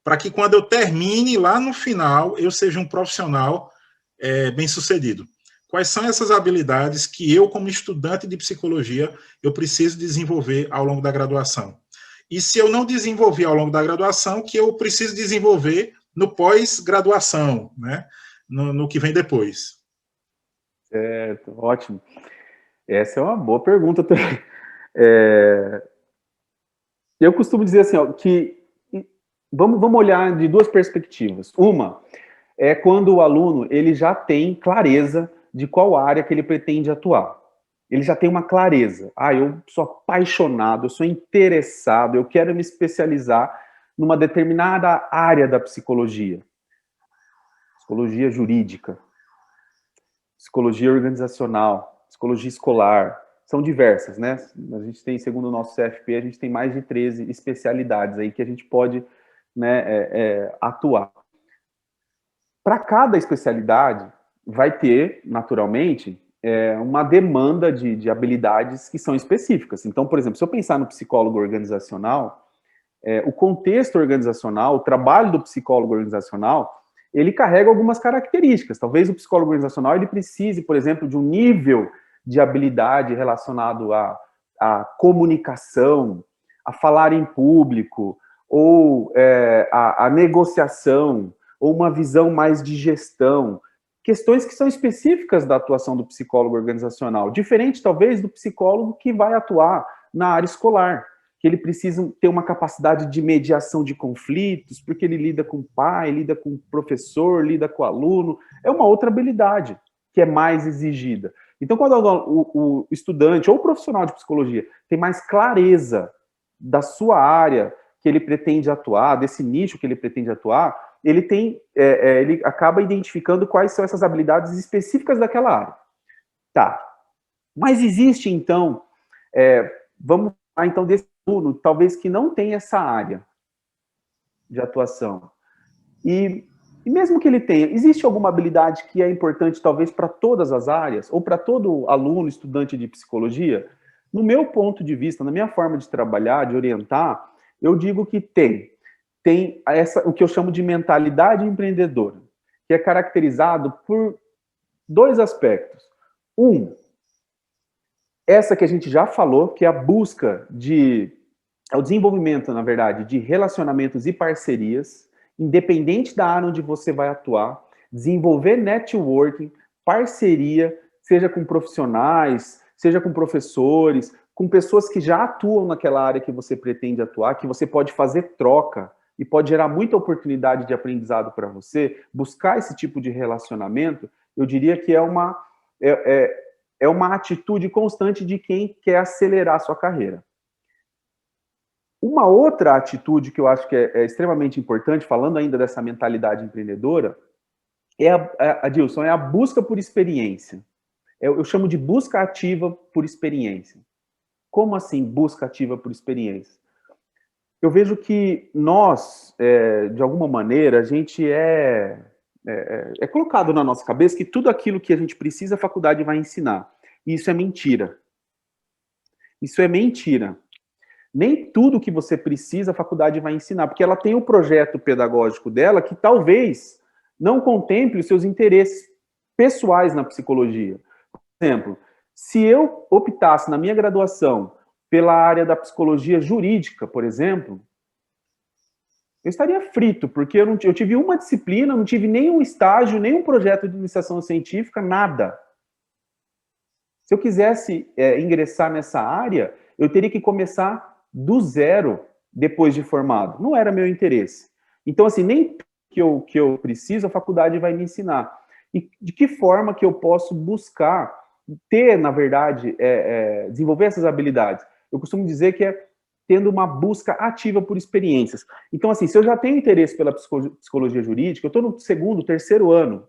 para que quando eu termine, lá no final, eu seja um profissional bem-sucedido. Quais são essas habilidades que eu, como estudante de psicologia, eu preciso desenvolver ao longo da graduação? E se eu não desenvolver ao longo da graduação, que eu preciso desenvolver no pós-graduação, né? No que vem depois.
Certo, ótimo. Essa é uma boa pergunta também. Eu costumo dizer assim, ó, que vamos olhar de duas perspectivas. Uma é quando o aluno ele já tem clareza de qual área que ele pretende atuar. Ele já tem uma clareza. Eu sou apaixonado, eu sou interessado, eu quero me especializar numa determinada área da psicologia. Psicologia jurídica, psicologia organizacional, psicologia escolar, são diversas, né? A gente tem, segundo o nosso CFP, a gente tem mais de 13 especialidades aí que a gente pode, né, atuar. Para cada especialidade, vai ter, naturalmente, uma demanda de habilidades que são específicas. Então, por exemplo, se eu pensar no psicólogo organizacional, o contexto organizacional, o trabalho do psicólogo organizacional, ele carrega algumas características. Talvez o psicólogo organizacional ele precise, por exemplo, de um nível de habilidade relacionado à comunicação, a falar em público, ou a negociação, ou uma visão mais de gestão, questões que são específicas da atuação do psicólogo organizacional, diferente talvez do psicólogo que vai atuar na área escolar, que ele precisa ter uma capacidade de mediação de conflitos, porque ele lida com o pai, lida com o professor, lida com o aluno, é uma outra habilidade que é mais exigida. Então, quando o estudante ou o profissional de psicologia tem mais clareza da sua área que ele pretende atuar, desse nicho que ele pretende atuar, ele acaba identificando quais são essas habilidades específicas daquela área. Tá. Mas existe, então, vamos falar, então, desse aluno, talvez que não tenha essa área de atuação. E mesmo que ele tenha, existe alguma habilidade que é importante, talvez, para todas as áreas, ou para todo aluno, estudante de psicologia? No meu ponto de vista, na minha forma de trabalhar, de orientar, eu digo que tem o que eu chamo de mentalidade empreendedora, que é caracterizado por dois aspectos. Essa que a gente já falou, que é a busca é o desenvolvimento, na verdade, de relacionamentos e parcerias, independente da área onde você vai atuar, desenvolver networking, parceria, seja com profissionais, seja com professores, com pessoas que já atuam naquela área que você pretende atuar, que você pode fazer troca e pode gerar muita oportunidade de aprendizado para você, buscar esse tipo de relacionamento, eu diria que é uma atitude constante de quem quer acelerar a sua carreira. Uma outra atitude que eu acho que é extremamente importante, falando ainda dessa mentalidade empreendedora, Adilson, é a busca por experiência. Eu chamo de busca ativa por experiência. Como assim, busca ativa por experiência? Eu vejo que nós, de alguma maneira, a gente é colocado na nossa cabeça que tudo aquilo que a gente precisa, a faculdade vai ensinar. E isso é mentira. Isso é mentira. Nem tudo que você precisa, a faculdade vai ensinar, porque ela tem o projeto pedagógico dela que talvez não contemple os seus interesses pessoais na psicologia. Por exemplo, se eu optasse na minha graduação pela área da psicologia jurídica, por exemplo, eu estaria frito, porque eu tive uma disciplina, não tive nenhum estágio, nenhum projeto de iniciação científica, nada. Se eu quisesse ingressar nessa área, eu teria que começar do zero depois de formado. Não era meu interesse. Então, assim, nem que eu preciso, a faculdade vai me ensinar. E de que forma que eu posso buscar ter, na verdade, desenvolver essas habilidades? Eu costumo dizer que é tendo uma busca ativa por experiências. Então, assim, se eu já tenho interesse pela psicologia jurídica, eu estou no segundo, terceiro ano,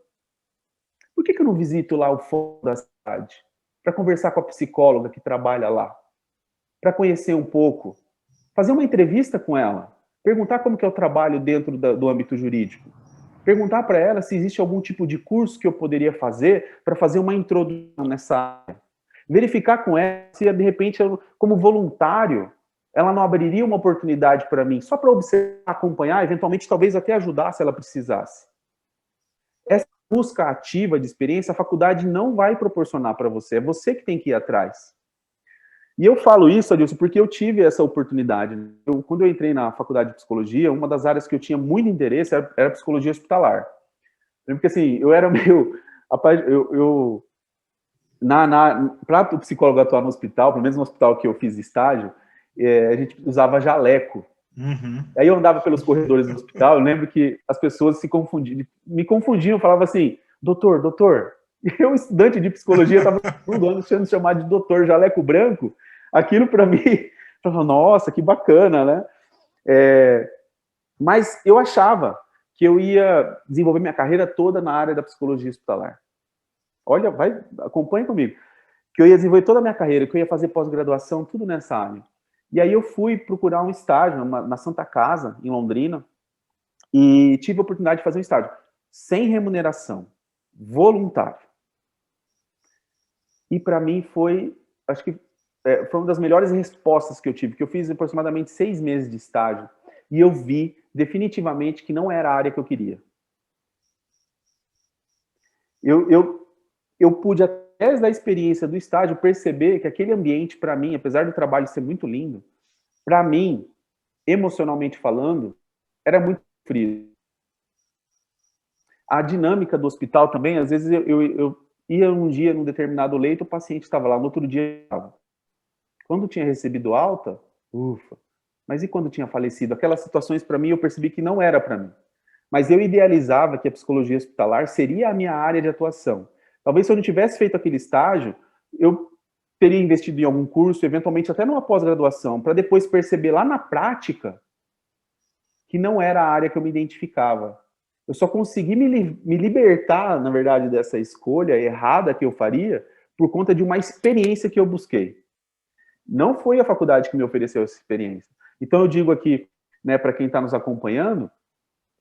por que eu não visito lá o fórum da cidade? Para conversar com a psicóloga que trabalha lá, para conhecer um pouco, fazer uma entrevista com ela, perguntar como que é o trabalho dentro do âmbito jurídico, perguntar para ela se existe algum tipo de curso que eu poderia fazer para fazer uma introdução nessa área, verificar com ela se, de repente, como voluntário, ela não abriria uma oportunidade para mim, só para observar, acompanhar, eventualmente, talvez até ajudar se ela precisasse. Essa busca ativa de experiência, a faculdade não vai proporcionar para você, é você que tem que ir atrás. E eu falo isso, Adilson, porque eu tive essa oportunidade. Quando eu entrei na faculdade de psicologia, uma das áreas que eu tinha muito interesse era psicologia hospitalar. Porque, assim, eu era meio... Rapaz, para o psicólogo atuar no hospital, pelo menos no hospital que eu fiz estágio, a gente usava jaleco.
Uhum.
Aí eu andava pelos corredores do hospital, eu lembro que as pessoas me confundiam, falavam assim, doutor. Eu, estudante de psicologia, estava no segundo ano sendo chamado de doutor, jaleco branco. Aquilo para mim, eu falava, nossa, que bacana, né? Mas eu achava que eu ia desenvolver minha carreira toda na área da psicologia hospitalar. Olha, acompanha comigo. que eu ia desenvolver toda a minha carreira, que eu ia fazer pós-graduação, tudo nessa área. E aí eu fui procurar um estágio na Santa Casa, em Londrina, e tive a oportunidade de fazer um estágio sem remuneração, voluntário. E para mim foi, acho que foi uma das melhores respostas que eu tive, que eu fiz aproximadamente 6 meses de estágio, e eu vi definitivamente que não era a área que eu queria. Eu pude, através da experiência do estágio, perceber que aquele ambiente, para mim, apesar do trabalho ser muito lindo, para mim, emocionalmente falando, era muito frio. A dinâmica do hospital também, às vezes eu ia um dia num determinado leito, o paciente estava lá, no outro dia estava. Quando tinha recebido alta, ufa. Mas e quando tinha falecido? Aquelas situações, para mim, eu percebi que não era para mim. Mas eu idealizava que a psicologia hospitalar seria a minha área de atuação. Talvez se eu não tivesse feito aquele estágio, eu teria investido em algum curso, eventualmente até numa pós-graduação, para depois perceber lá na prática que não era a área que eu me identificava. Eu só consegui me libertar, na verdade, dessa escolha errada que eu faria por conta de uma experiência que eu busquei. Não foi a faculdade que me ofereceu essa experiência. Então eu digo aqui, né, para quem está nos acompanhando,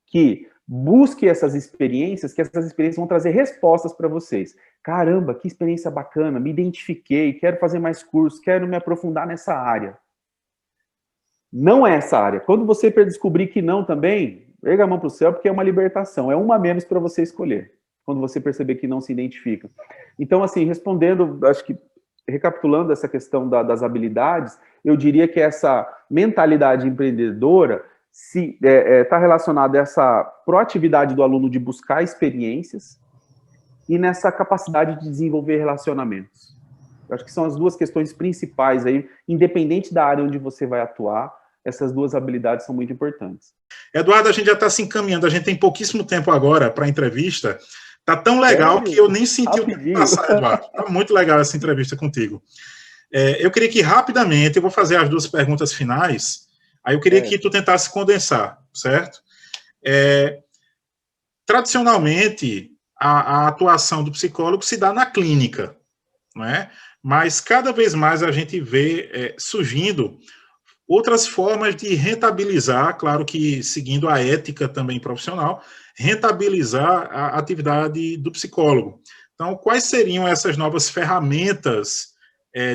que busque essas experiências, que essas experiências vão trazer respostas para vocês. Caramba, que experiência bacana, me identifiquei, quero fazer mais cursos, quero me aprofundar nessa área. Não é essa área. Quando você descobrir que não também, erga a mão para o céu, porque é uma libertação, é uma a menos para você escolher, quando você perceber que não se identifica. Então, assim, respondendo, acho que recapitulando essa questão das habilidades, eu diria que essa mentalidade empreendedora está relacionada a essa proatividade do aluno de buscar experiências e nessa capacidade de desenvolver relacionamentos. Eu acho que são as duas questões principais aí, independente da área onde você vai atuar, essas duas habilidades são muito importantes.
Eduardo, a gente já está se encaminhando, a gente tem pouquíssimo tempo agora para a entrevista. Tá tão legal que eu nem senti o tempo passar, Eduardo. Tá muito legal essa entrevista contigo. Eu queria que rapidamente, eu vou fazer as 2 perguntas finais, aí eu queria que tu tentasse condensar, certo? Tradicionalmente, a atuação do psicólogo se dá na clínica, não é? Mas cada vez mais a gente vê surgindo outras formas de rentabilizar, claro que seguindo a ética também profissional, rentabilizar a atividade do psicólogo. Então, quais seriam essas novas ferramentas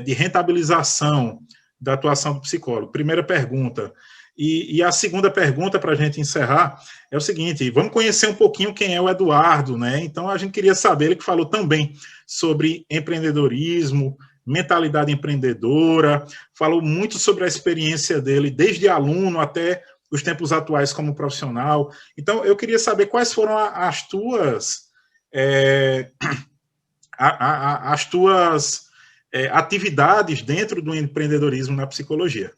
de rentabilização da atuação do psicólogo? Primeira pergunta. E a segunda pergunta, para a gente encerrar, é o seguinte: vamos conhecer um pouquinho quem é o Eduardo, né? Então, a gente queria saber, ele que falou também sobre empreendedorismo, mentalidade empreendedora, falou muito sobre a experiência dele, desde aluno até os tempos atuais como profissional. Então, eu queria saber quais foram as tuas atividades dentro do empreendedorismo na psicologia.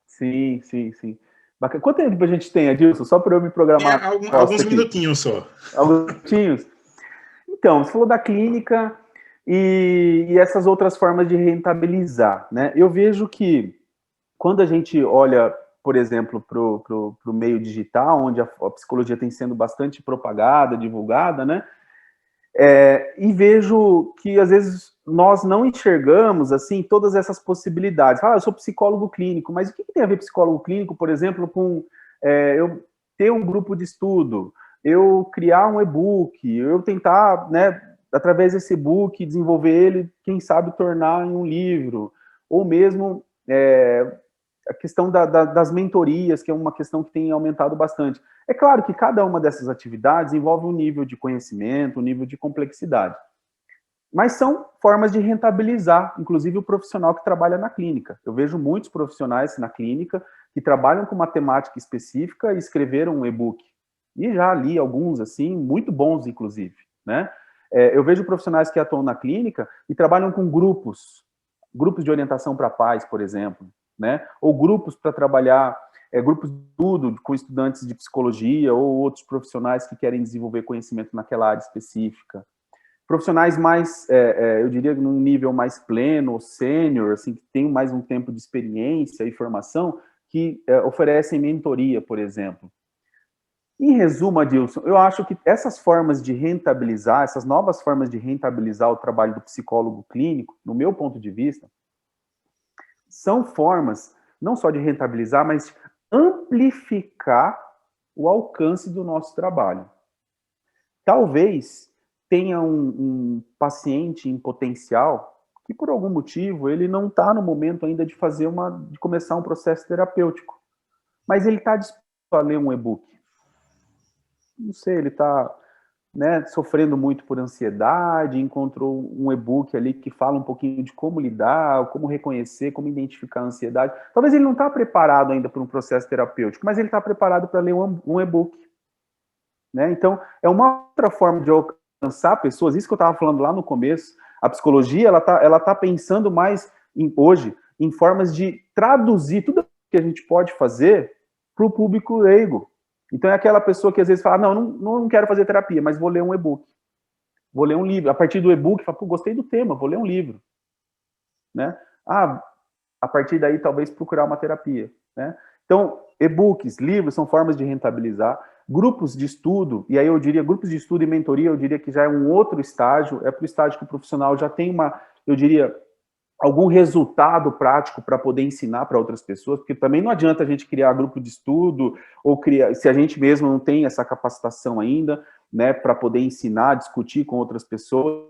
Sim, sim, sim. Bacana. Quanto tempo a gente tem, Adilson? Só para eu me programar.
Alguns minutinhos só.
Alguns minutinhos? Então, você falou da clínica e essas outras formas de rentabilizar, né? Eu vejo que quando a gente olha, por exemplo, para o meio digital, onde a psicologia tem sendo bastante propagada, divulgada, né? E vejo que, às vezes, nós não enxergamos, assim, todas essas possibilidades. Eu sou psicólogo clínico, mas o que tem a ver psicólogo clínico, por exemplo, com eu ter um grupo de estudo, eu criar um e-book, eu tentar, né, através desse e-book, desenvolver ele, quem sabe, tornar em um livro, ou mesmo a questão das mentorias, que é uma questão que tem aumentado bastante. É claro que cada uma dessas atividades envolve um nível de conhecimento, um nível de complexidade. Mas são formas de rentabilizar, inclusive o profissional que trabalha na clínica. Eu vejo muitos profissionais na clínica que trabalham com uma temática específica e escreveram um e-book. E já li alguns, assim, muito bons, inclusive, né? Eu vejo profissionais que atuam na clínica e trabalham com grupos de orientação para pais, por exemplo, né? Ou grupos para trabalhar, grupos de estudo com estudantes de psicologia ou outros profissionais que querem desenvolver conhecimento naquela área específica. Profissionais mais, eu diria, num nível mais pleno, ou sênior, assim, que tem mais um tempo de experiência e formação, que oferecem mentoria, por exemplo. Em resumo, Adilson, eu acho que essas formas de rentabilizar, essas novas formas de rentabilizar o trabalho do psicólogo clínico, no meu ponto de vista, são formas não só de rentabilizar, mas de amplificar o alcance do nosso trabalho. Talvez tenha um paciente em potencial que, por algum motivo, ele não está no momento ainda de começar um processo terapêutico, mas ele está disposto a ler um e-book. Não sei, ele está, né, sofrendo muito por ansiedade, encontrou um e-book ali que fala um pouquinho de como lidar, como reconhecer, como identificar a ansiedade. Talvez ele não está preparado ainda para um processo terapêutico, mas ele está preparado para ler um e-book. Né? Então, é uma outra forma de alcançar pessoas, isso que eu estava falando lá no começo, a psicologia, ela tá pensando mais, hoje, em formas de traduzir tudo que a gente pode fazer para o público leigo. Então, é aquela pessoa que às vezes fala, não quero fazer terapia, mas vou ler um e-book. Vou ler um livro. A partir do e-book, fala, gostei do tema, vou ler um livro. Né? A partir daí, talvez procurar uma terapia. Né? Então, e-books, livros, são formas de rentabilizar. Grupos de estudo, e aí eu diria, grupos de estudo e mentoria, eu diria que já é um outro estágio, é para o estágio que o profissional já tem eu diria, algum resultado prático para poder ensinar para outras pessoas, porque também não adianta a gente criar grupo de estudo, ou criar, se a gente mesmo não tem essa capacitação ainda, né, para poder ensinar, discutir com outras pessoas.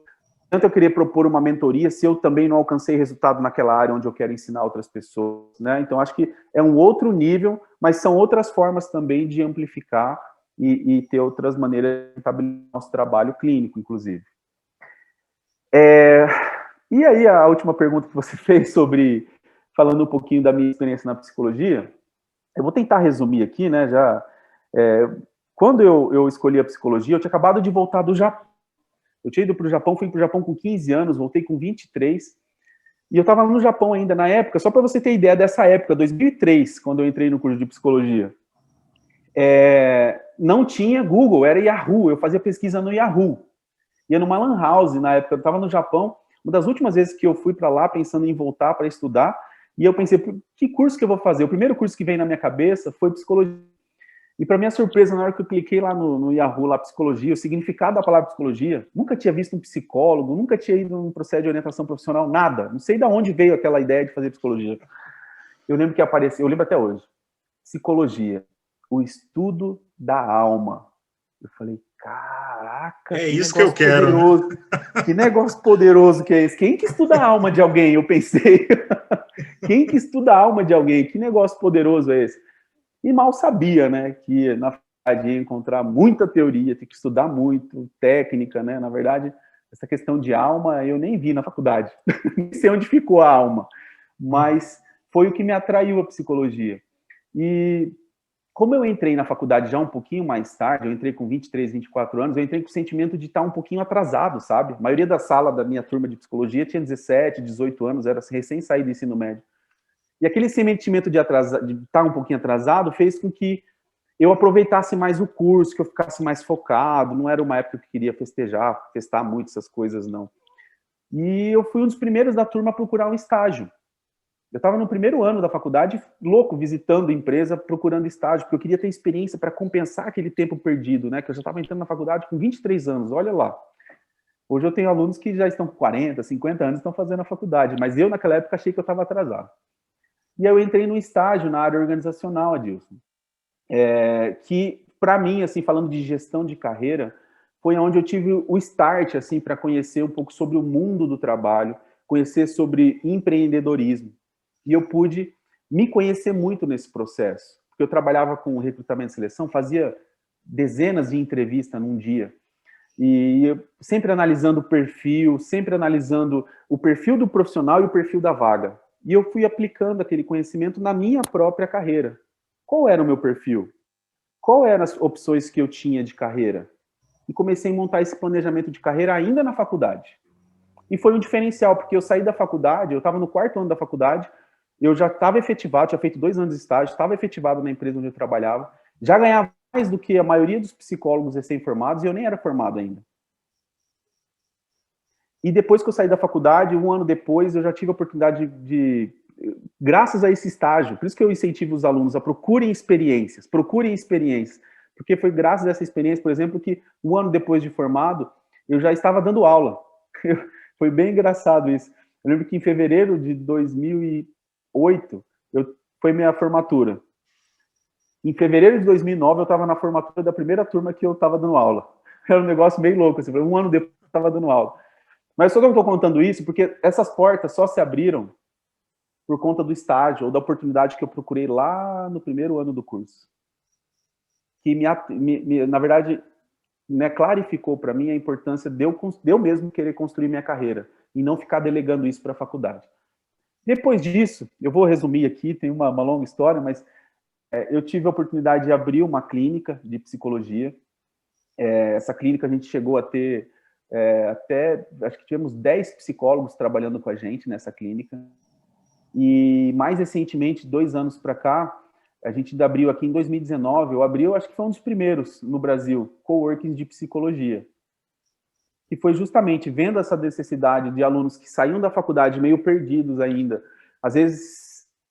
Tanto eu queria propor uma mentoria se eu também não alcancei resultado naquela área onde eu quero ensinar outras pessoas, né? Então, acho que é um outro nível, mas são outras formas também de amplificar e ter outras maneiras de estabilizar o nosso trabalho clínico, inclusive. E aí, a última pergunta que você fez falando um pouquinho da minha experiência na psicologia, eu vou tentar resumir aqui, né, quando eu escolhi a psicologia, eu tinha acabado de voltar do Japão. Eu tinha ido para o Japão, fui para o Japão com 15 anos, voltei com 23, e eu estava no Japão ainda na época, só para você ter ideia dessa época, 2003, quando eu entrei no curso de psicologia. Não tinha Google, era Yahoo, eu fazia pesquisa no Yahoo. Ia numa lan house na época, eu estava no Japão, uma das últimas vezes que eu fui para lá pensando em voltar para estudar, e eu pensei, que curso que eu vou fazer? O primeiro curso que veio na minha cabeça foi psicologia. E para minha surpresa, na hora que eu cliquei lá no Yahoo, lá psicologia, o significado da palavra psicologia, nunca tinha visto um psicólogo, nunca tinha ido num processo de orientação profissional, nada. Não sei de onde veio aquela ideia de fazer psicologia. Eu lembro que apareceu, eu lembro até hoje, psicologia, o estudo da alma. Eu falei, caraca,
é isso que eu quero.
Poderoso. Né? Que negócio poderoso que é esse? Quem que estuda a alma de alguém? Eu pensei. Quem que estuda a alma de alguém? Que negócio poderoso é esse? E mal sabia, né, que na faculdade ia encontrar muita teoria, ter que estudar muito, técnica, né? Na verdade, essa questão de alma eu nem vi na faculdade. Nem sei onde ficou a alma. Mas foi o que me atraiu a psicologia. E como eu entrei na faculdade já um pouquinho mais tarde, eu entrei com 23, 24 anos, eu entrei com o sentimento de estar um pouquinho atrasado, sabe? A maioria da sala da minha turma de psicologia tinha 17, 18 anos, era recém saído do ensino médio. E aquele sentimento de estar um pouquinho atrasado fez com que eu aproveitasse mais o curso, que eu ficasse mais focado, não era uma época que eu queria festar muito essas coisas, não. E eu fui um dos primeiros da turma a procurar um estágio. Eu estava no primeiro ano da faculdade, louco, visitando empresa, procurando estágio, porque eu queria ter experiência para compensar aquele tempo perdido, né? Que eu já estava entrando na faculdade com 23 anos, olha lá. Hoje eu tenho alunos que já estão com 40, 50 anos e estão fazendo a faculdade, mas eu, naquela época, achei que eu estava atrasado. E aí eu entrei no estágio na área organizacional, Adilson, que, para mim, assim, falando de gestão de carreira, foi onde eu tive o start, assim, para conhecer um pouco sobre o mundo do trabalho, conhecer sobre empreendedorismo. E eu pude me conhecer muito nesse processo, porque eu trabalhava com recrutamento e seleção, fazia dezenas de entrevistas num dia, e sempre analisando o perfil, sempre analisando o perfil do profissional e o perfil da vaga. E eu fui aplicando aquele conhecimento na minha própria carreira. Qual era o meu perfil? Qual eram as opções que eu tinha de carreira? E comecei a montar esse planejamento de carreira ainda na faculdade. E foi um diferencial, porque eu saí da faculdade, eu estava no 4º ano da faculdade, eu já estava efetivado, tinha feito 2 anos de estágio, estava efetivado na empresa onde eu trabalhava, já ganhava mais do que a maioria dos psicólogos recém-formados, e eu nem era formado ainda. E depois que eu saí da faculdade, 1 ano depois, eu já tive a oportunidade graças a esse estágio, por isso que eu incentivo os alunos a procurem experiências, Porque foi graças a essa experiência, por exemplo, que um ano depois de formado, eu já estava dando aula. Foi bem engraçado isso. Eu lembro que em fevereiro de 2008, foi minha formatura. Em fevereiro de 2009, eu estava na formatura da primeira turma que eu estava dando aula. Era um negócio meio louco, assim, um ano depois eu estava dando aula. Mas só que eu estou contando isso porque essas portas só se abriram por conta do estágio ou da oportunidade que eu procurei lá no primeiro ano do curso. Que, na verdade, né, clarificou para mim a importância de eu mesmo querer construir minha carreira e não ficar delegando isso para a faculdade. Depois disso, eu vou resumir aqui, tem uma longa história, mas eu tive a oportunidade de abrir uma clínica de psicologia. Essa clínica a gente chegou a ter até, acho que tivemos 10 psicólogos trabalhando com a gente nessa clínica. E mais recentemente, 2 anos para cá, a gente abriu aqui em 2019, eu acho que foi um dos primeiros no Brasil, coworkings de psicologia. E foi justamente vendo essa necessidade de alunos que saíam da faculdade meio perdidos ainda, às vezes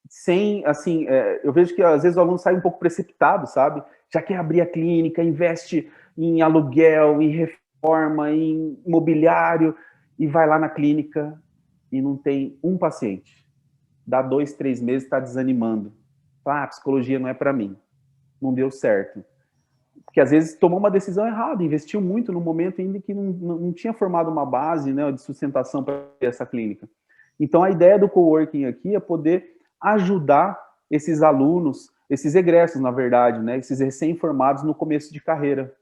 sem, assim, eu vejo que às vezes o aluno sai um pouco precipitado, sabe? Já quer abrir a clínica, investe em aluguel, em reforma, em imobiliário, e vai lá na clínica e não tem um paciente. Dá 2, 3 meses, está desanimando. Ah, psicologia não é para mim. Não deu certo. Porque às vezes tomou uma decisão errada, investiu muito no momento ainda que não tinha formado uma base, né, de sustentação para essa clínica. Então a ideia do coworking aqui é poder ajudar esses alunos, esses egressos, na verdade, né, esses recém-formados no começo de carreira.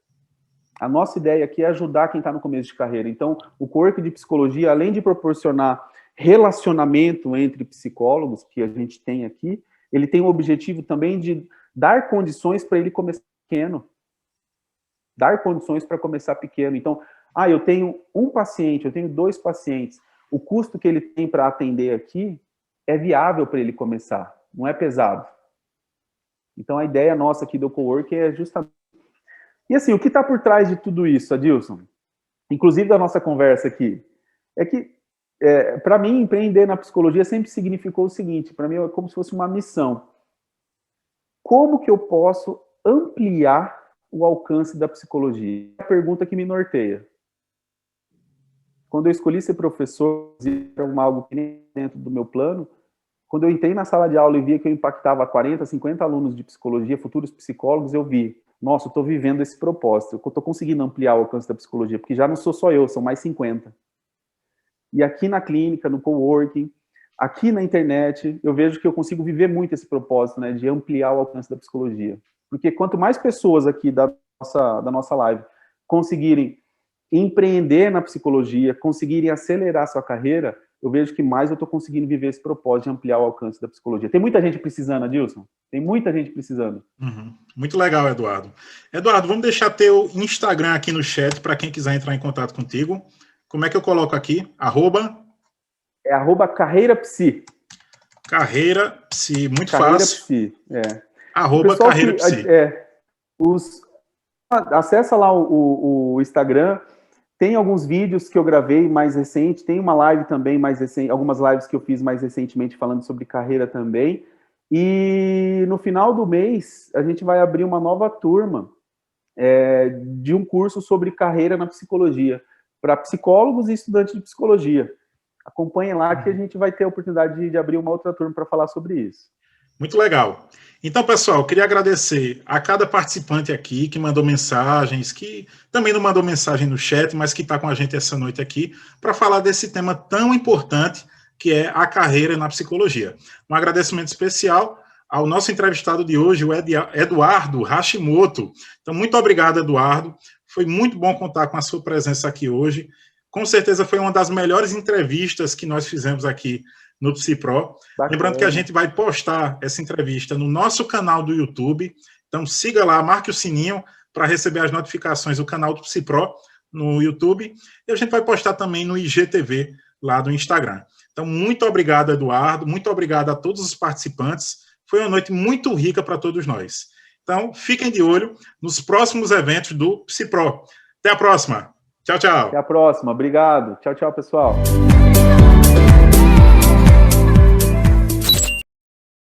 A nossa ideia aqui é ajudar quem está no começo de carreira. Então, o coworking de psicologia, além de proporcionar relacionamento entre psicólogos, que a gente tem aqui, ele tem o objetivo também de dar condições para ele começar pequeno. Dar condições para começar pequeno. Então, eu tenho um paciente, eu tenho 2 pacientes. O custo que ele tem para atender aqui é viável para ele começar, não é pesado. Então, a ideia nossa aqui do coworking é justamente... E assim, o que está por trás de tudo isso, Adilson? Inclusive da nossa conversa aqui, é que, para mim, empreender na psicologia sempre significou o seguinte, para mim é como se fosse uma missão. Como que eu posso ampliar o alcance da psicologia? É a pergunta que me norteia. Quando eu escolhi ser professor, era algo que nem dentro do meu plano, quando eu entrei na sala de aula e via que eu impactava 40, 50 alunos de psicologia, futuros psicólogos, eu vi, nossa, eu estou vivendo esse propósito, eu estou conseguindo ampliar o alcance da psicologia, porque já não sou só eu, são mais 50. E aqui na clínica, no coworking, aqui na internet, eu vejo que eu consigo viver muito esse propósito, né, de ampliar o alcance da psicologia. Porque quanto mais pessoas aqui da nossa live conseguirem empreender na psicologia, conseguirem acelerar sua carreira, eu vejo que mais eu estou conseguindo viver esse propósito de ampliar o alcance da psicologia. Tem muita gente precisando, Adilson? Tem muita gente precisando.
Uhum. Muito legal, Eduardo. Eduardo, vamos deixar teu Instagram aqui no chat para quem quiser entrar em contato contigo. Como é que eu coloco aqui?
É @carreirapsi.
Carreirapsi, muito fácil.
Carreirapsi,
@carreirapsi.
Acessa lá o Instagram. Tem alguns vídeos que eu gravei mais recente, tem uma live também mais recente, algumas lives que eu fiz mais recentemente falando sobre carreira também. E no final do mês, a gente vai abrir uma nova turma de um curso sobre carreira na psicologia, para psicólogos e estudantes de psicologia. Acompanhem lá que a gente vai ter a oportunidade de abrir uma outra turma para falar sobre isso.
Muito legal. Então, pessoal, queria agradecer a cada participante aqui que mandou mensagens, que também não mandou mensagem no chat, mas que está com a gente essa noite aqui, para falar desse tema tão importante que é a carreira na psicologia. Um agradecimento especial ao nosso entrevistado de hoje, o Eduardo Hashimoto. Então, muito obrigado, Eduardo. Foi muito bom contar com a sua presença aqui hoje. Com certeza foi uma das melhores entrevistas que nós fizemos aqui no PsiPro. Bacana. Lembrando que a gente vai postar essa entrevista no nosso canal do YouTube. Então siga lá, marque o sininho para receber as notificações do canal do PsiPro no YouTube. E a gente vai postar também no IGTV lá do Instagram. Então muito obrigado, Eduardo. Muito obrigado a todos os participantes. Foi uma noite muito rica para todos nós. Então fiquem de olho nos próximos eventos do PsiPro. Até a próxima. Tchau, tchau.
Até a próxima. Obrigado. Tchau, tchau, pessoal.